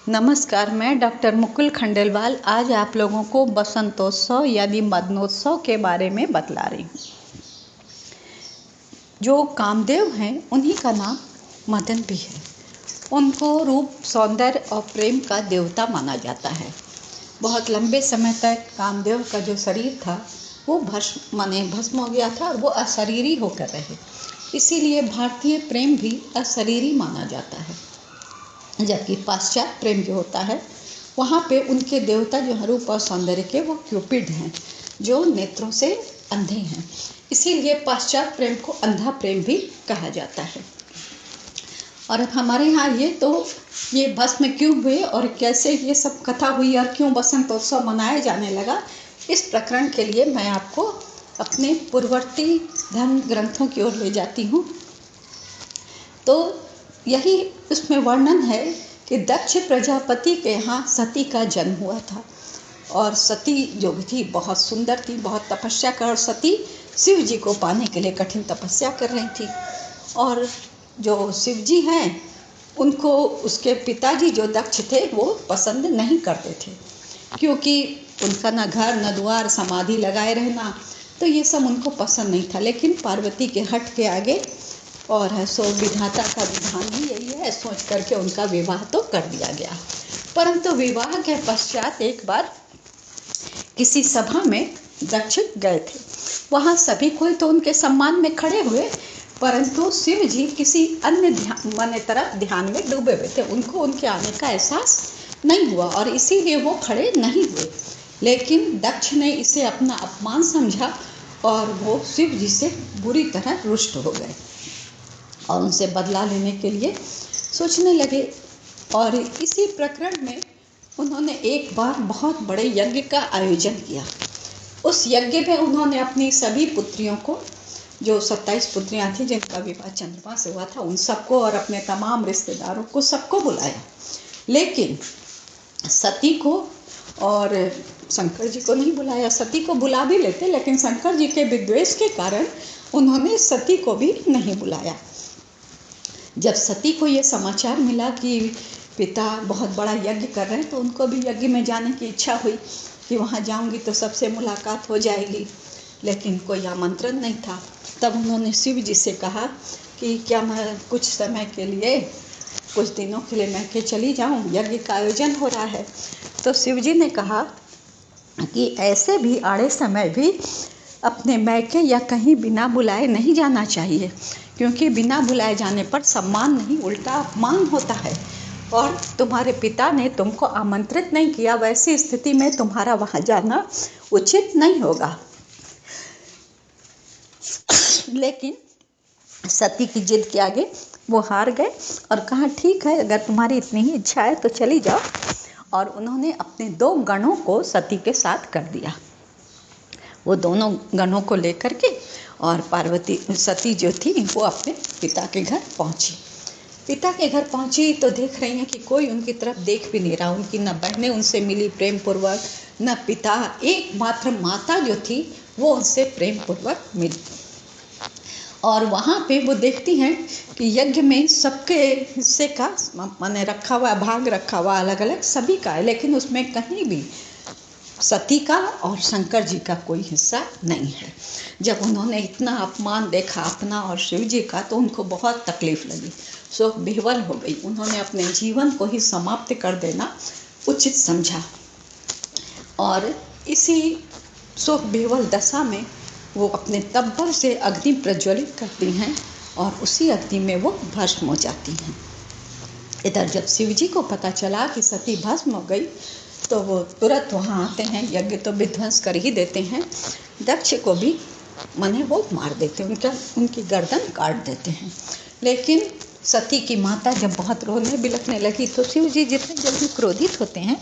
नमस्कार, मैं डॉक्टर मुकुल खंडेलवाल आज आप लोगों को बसंतोत्सव यानी मदनोत्सव के बारे में बतला रही हूँ। जो कामदेव हैं उन्हीं का नाम मदन भी है। उनको रूप, सौंदर्य और प्रेम का देवता माना जाता है। बहुत लंबे समय तक कामदेव का जो शरीर था वो भस्म हो गया था और वो अशरीरी होकर रहे। इसीलिए भारतीय प्रेम भी अशरीरी माना जाता है, जबकि पाश्चात्य प्रेम जो होता है वहाँ पे उनके देवता जो हैं रूप और सौंदर्य के, वो क्यूपिड हैं जो नेत्रों से अंधे हैं। इसीलिए पाश्चात्य प्रेम को अंधा प्रेम भी कहा जाता है। और अब हमारे यहाँ ये भस्म क्यों हुए और कैसे ये सब कथा हुई और क्यों बसंतोत्सव मनाया जाने लगा, इस प्रकरण के लिए मैं आपको अपने पूर्ववर्ती धर्म ग्रंथों की ओर ले जाती हूँ। तो यही उसमें वर्णन है कि दक्ष प्रजापति के यहाँ सती का जन्म हुआ था और सती जो थी बहुत सुंदर थी, बहुत तपस्या कर। सती शिव जी को पाने के लिए कठिन तपस्या कर रही थी और जो शिव जी हैं उनको उसके पिताजी जो दक्ष थे वो पसंद नहीं करते थे, क्योंकि उनका न घर न द्वार, समाधि लगाए रहना, तो ये सब उनको पसंद नहीं था। लेकिन पार्वती के हट के आगे और सो विधाता का विधान ही यही है सोच करके उनका विवाह तो कर दिया गया। परंतु विवाह के पश्चात एक बार किसी सभा में दक्ष गए थे। वहाँ सभी कोई तो उनके सम्मान में खड़े हुए, परंतु शिव जी किसी अन्य तरफ ध्यान में डूबे हुए थे। उनको उनके आने का एहसास नहीं हुआ और इसीलिए वो खड़े नहीं हुए। लेकिन दक्ष ने इसे अपना अपमान समझा और वो शिव जी से बुरी तरह रुष्ट हो गए और उनसे बदला लेने के लिए सोचने लगे। और इसी प्रकरण में उन्होंने एक बार बहुत बड़े यज्ञ का आयोजन किया। उस यज्ञ में उन्होंने अपनी सभी पुत्रियों को, जो 27 पुत्रियां थी जिनका विवाह चंद्रमा से हुआ था, उन सबको और अपने तमाम रिश्तेदारों को सबको बुलाया। लेकिन सती को और शंकर जी को नहीं बुलाया। सती को बुला भी लेते, लेकिन शंकर जी के विद्वेष के कारण उन्होंने सती को भी नहीं बुलाया। जब सती को ये समाचार मिला कि पिता बहुत बड़ा यज्ञ कर रहे हैं, तो उनको भी यज्ञ में जाने की इच्छा हुई कि वहाँ जाऊंगी तो सबसे मुलाकात हो जाएगी, लेकिन कोई आमंत्रण नहीं था। तब उन्होंने शिव जी से कहा कि क्या मैं कुछ समय के लिए, कुछ दिनों के लिए मैं चली जाऊँ, यज्ञ का आयोजन हो रहा है। तो शिव जी ने कहा कि ऐसे भी आड़े समय भी अपने मैके या कहीं बिना बुलाए नहीं जाना चाहिए, क्योंकि बिना बुलाए जाने पर सम्मान नहीं उल्टा अपमान होता है और तुम्हारे पिता ने तुमको आमंत्रित नहीं किया, वैसी स्थिति में तुम्हारा वहाँ जाना उचित नहीं होगा। लेकिन सती की जिद के आगे वो हार गए और कहा ठीक है, अगर तुम्हारी इतनी ही इच्छा है तो चली जाओ। और उन्होंने अपने 2 गणों को सती के साथ कर दिया। वो दोनों गणों को लेकर के और सती जो थी वो अपने पिता के घर पहुंची। पिता के घर पहुंची तो देख रही हैं कि कोई उनकी तरफ देख भी नहीं रहा। उनकी न बहनें उनसे मिली प्रेम पूर्वक, न पिता, एकमात्र माता जो थी वो उनसे प्रेम पूर्वक मिली। और वहाँ पे वो देखती हैं कि यज्ञ में सबके हिस्से का माने रखा हुआ, भाग रखा हुआ अलग अलग सभी का है, लेकिन उसमें कहीं भी सती का और शंकर जी का कोई हिस्सा नहीं है। जब उन्होंने इतना अपमान देखा अपना और शिव जी का, तो उनको बहुत तकलीफ लगी, सो बेवल हो गई। उन्होंने अपने जीवन को ही समाप्त कर देना उचित समझा और इसी सो बेवल दशा में वो अपने तब्बर से अग्नि प्रज्वलित करती हैं और उसी अग्नि में वो भस्म हो जाती हैं। इधर जब शिव जी को पता चला कि सती भस्म हो गई, तो वो तुरंत वहाँ आते हैं, यज्ञ तो विध्वंस कर ही देते हैं। दक्ष को भी मने वो मार देते हैं, उनकी गर्दन काट देते हैं। लेकिन सती की माता जब बहुत रोने बिलखने लगी, तो शिव जी जितने जल्दी क्रोधित होते हैं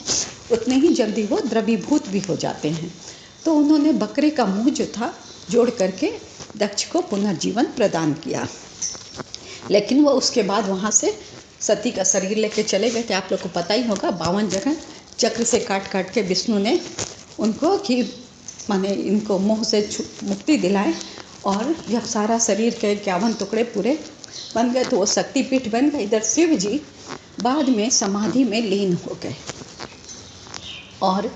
उतने ही जल्दी वो द्रवीभूत भी हो जाते हैं। तो उन्होंने बकरे का मुँह जो था जोड़ करके दक्ष को पुनर्जीवन प्रदान किया। लेकिन वो उसके बाद वहाँ से सती का शरीर लेके चले गए थे। आप लोग को पता ही होगा, 52 जगह चक्र से काट काट के विष्णु ने उनको कि माने इनको मोह से मुक्ति दिलाए। और जब सारा शरीर के 51 टुकड़े पूरे बन गए तो वो शक्तिपीठ बन गए। इधर शिव जी बाद में समाधि में लीन हो गए। और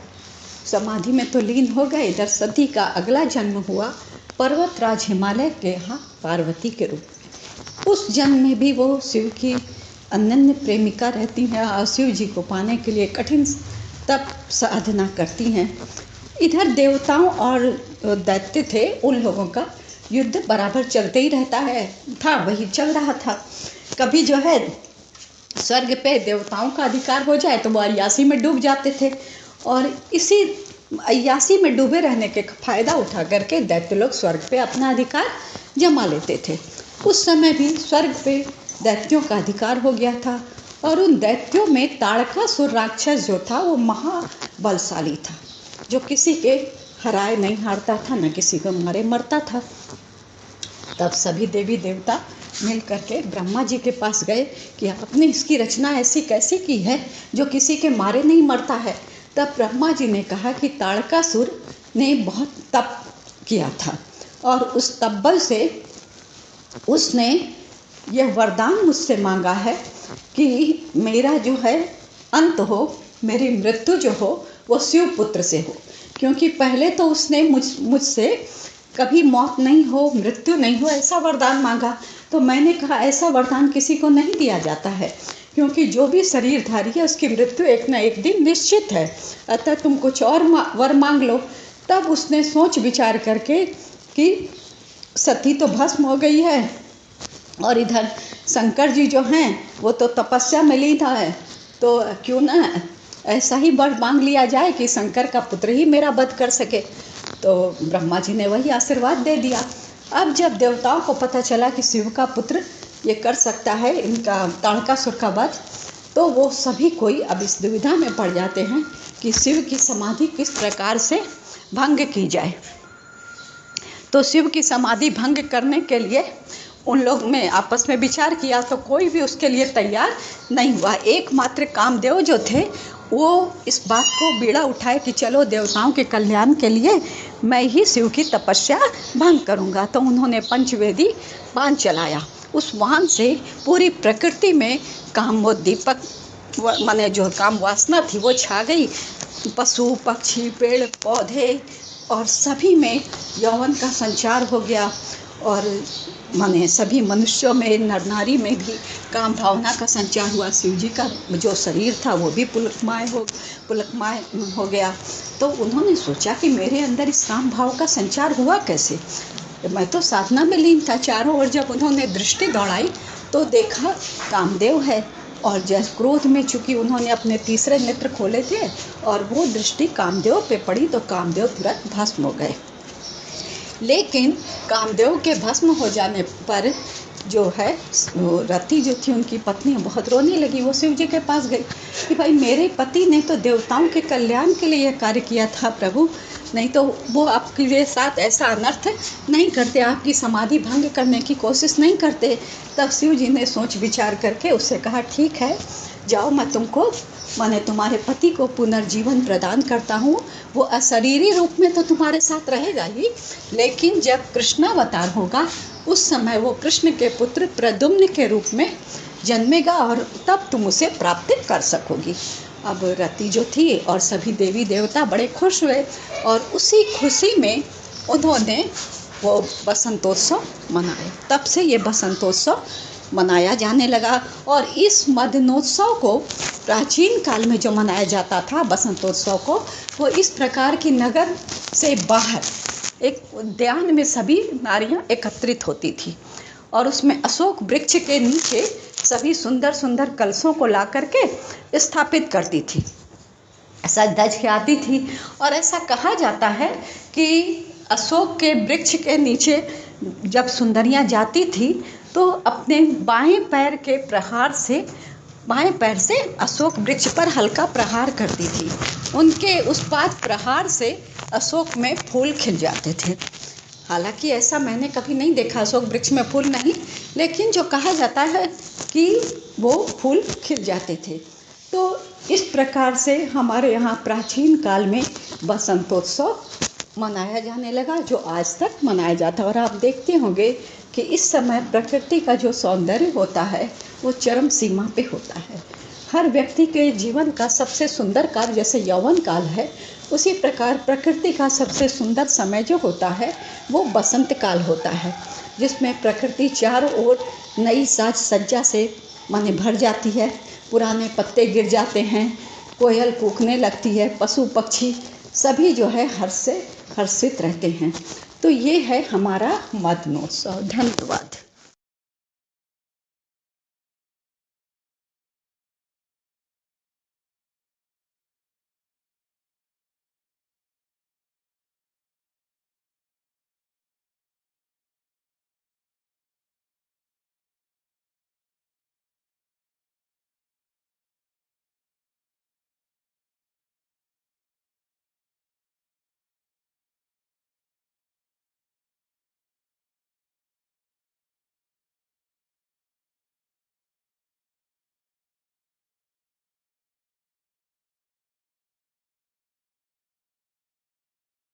समाधि में तो लीन हो गए, इधर सती का अगला जन्म हुआ पर्वतराज हिमालय के यहाँ पार्वती के रूप में। उस जन्म में भी वो शिव की अनन्य प्रेमिका रहती हैं और शिव जी को पाने के लिए कठिन तप साधना करती हैं। इधर देवताओं और दैत्य थे, उन लोगों का युद्ध बराबर चलते ही रहता है, वही चल रहा था। कभी जो है स्वर्ग पे देवताओं का अधिकार हो जाए तो वो अय्यासी में डूब जाते थे, और इसी अय्यासी में डूबे रहने के फायदा उठा करके दैत्य लोग स्वर्ग पे अपना अधिकार जमा लेते थे। उस समय भी स्वर्ग पे दैत्यों का अधिकार हो गया था, और उन दैत्यों में ताड़कासुर राक्षस जो था वो महाबलशाली था, जो किसी के हराए नहीं हारता था, न किसी को मारे मरता था। तब सभी देवी देवता मिल करके ब्रह्मा जी के पास गए कि आपने इसकी रचना ऐसी कैसे की है जो किसी के मारे नहीं मरता है। तब ब्रह्मा जी ने कहा कि ताड़कासुर ने बहुत तप किया था, और उस तब्बल से उसने यह वरदान मुझसे मांगा है कि मेरा जो है अंत हो, मेरी मृत्यु जो हो वो शिव पुत्र से हो। क्योंकि पहले तो उसने मुझसे कभी मौत नहीं हो, मृत्यु नहीं हो, ऐसा वरदान मांगा। तो मैंने कहा ऐसा वरदान किसी को नहीं दिया जाता है, क्योंकि जो भी शरीरधारी है उसकी मृत्यु एक न एक दिन निश्चित है, अतः तुम कुछ और वर मांग लो। तब उसने सोच विचार करके कि सती तो भस्म हो गई है, और इधर शंकर जी जो हैं वो तो तपस्या में लीन है, तो क्यों ना ऐसा ही वर मांग लिया जाए कि शंकर का पुत्र ही मेरा वध कर सके। तो ब्रह्मा जी ने वही आशीर्वाद दे दिया। अब जब देवताओं को पता चला कि शिव का पुत्र ये कर सकता है इनका ताड़कासुर का वध, तो वो सभी कोई अब इस दुविधा में पड़ जाते हैं कि शिव की समाधि किस प्रकार से भंग की जाए। तो शिव की समाधि भंग करने के लिए उन लोग में आपस में विचार किया, तो कोई भी उसके लिए तैयार नहीं हुआ। एकमात्र कामदेव जो थे वो इस बात को बीड़ा उठाए कि चलो देवताओं के कल्याण के लिए मैं ही शिव की तपस्या भंग करूंगा। तो उन्होंने पंचवेदी बाण चलाया। उस बाण से पूरी प्रकृति में कामोद्दीपक माने जो काम वासना थी वो छा गई। पशु पक्षी पेड़ पौधे और सभी में यौवन का संचार हो गया, और माने सभी मनुष्यों में नर नारी में भी काम भावना का संचार हुआ। शिव जी का जो शरीर था वो भी पुलकमय हो गया। तो उन्होंने सोचा कि मेरे अंदर इस काम भाव का संचार हुआ कैसे, मैं तो साधना में लीन था। चारों ओर जब उन्होंने दृष्टि दौड़ाई तो देखा कामदेव है, और जैसे क्रोध में चूंकि उन्होंने अपने तीसरे नेत्र खोले थे और वो दृष्टि कामदेव पे पड़ी तो कामदेव तुरंत भस्म हो गए। लेकिन कामदेव के भस्म हो जाने पर जो है वो रति जो थी उनकी पत्नी बहुत रोने लगी। वो शिव जी के पास गई कि भाई मेरे पति ने तो देवताओं के कल्याण के लिए यह कार्य किया था प्रभु, नहीं तो वो आपके साथ ऐसा अनर्थ नहीं करते, आपकी समाधि भंग करने की कोशिश नहीं करते। तब शिव जी ने सोच विचार करके उससे कहा ठीक है जाओ, मैं तुमको माने तुम्हारे पति को पुनर्जीवन प्रदान करता हूँ। वो अशरीरी रूप में तो तुम्हारे साथ रहेगा ही, लेकिन जब कृष्णावतार होगा उस समय वो कृष्ण के पुत्र प्रद्युम्न के रूप में जन्मेगा और तब तुम उसे प्राप्त कर सकोगी। अब रति जो थी और सभी देवी देवता बड़े खुश हुए, और उसी खुशी में उन्होंने वो बसंतोत्सव मनाए। तब से ये बसंतोत्सव मनाया जाने लगा। और इस मदनोत्सव को प्राचीन काल में जो मनाया जाता था बसंतोत्सव को, वो इस प्रकार की नगर से बाहर एक उद्यान में सभी नारियां एकत्रित होती थी, और उसमें अशोक वृक्ष के नीचे सभी सुंदर सुंदर कलशों को ला करके स्थापित करती थी, सज-धज के आती थी। और ऐसा कहा जाता है कि अशोक के वृक्ष के नीचे जब सुंदरियां जाती थी तो अपने बाएं पैर से अशोक वृक्ष पर हल्का प्रहार करती थी। उनके उस पाद प्रहार से अशोक में फूल खिल जाते थे। हालांकि ऐसा मैंने कभी नहीं देखा, अशोक वृक्ष में फूल नहीं, लेकिन जो कहा जाता है कि वो फूल खिल जाते थे। तो इस प्रकार से हमारे यहाँ प्राचीन काल में बसंतोत्सव मनाया जाने लगा, जो आज तक मनाया जाता है। और आप देखते होंगे कि इस समय प्रकृति का जो सौंदर्य होता है वो चरम सीमा पे होता है। हर व्यक्ति के जीवन का सबसे सुंदर काल जैसे यौवन काल है, उसी प्रकार प्रकृति का सबसे सुंदर समय जो होता है वो बसंत काल होता है, जिसमें प्रकृति चारों ओर नई साज सज्जा से माने भर जाती है। पुराने पत्ते गिर जाते हैं, कोयल कूकने लगती है, पशु पक्षी सभी जो है हर्ष से हर्षित रहते हैं। तो ये है हमारा मदनोत्सव। धन्यवाद।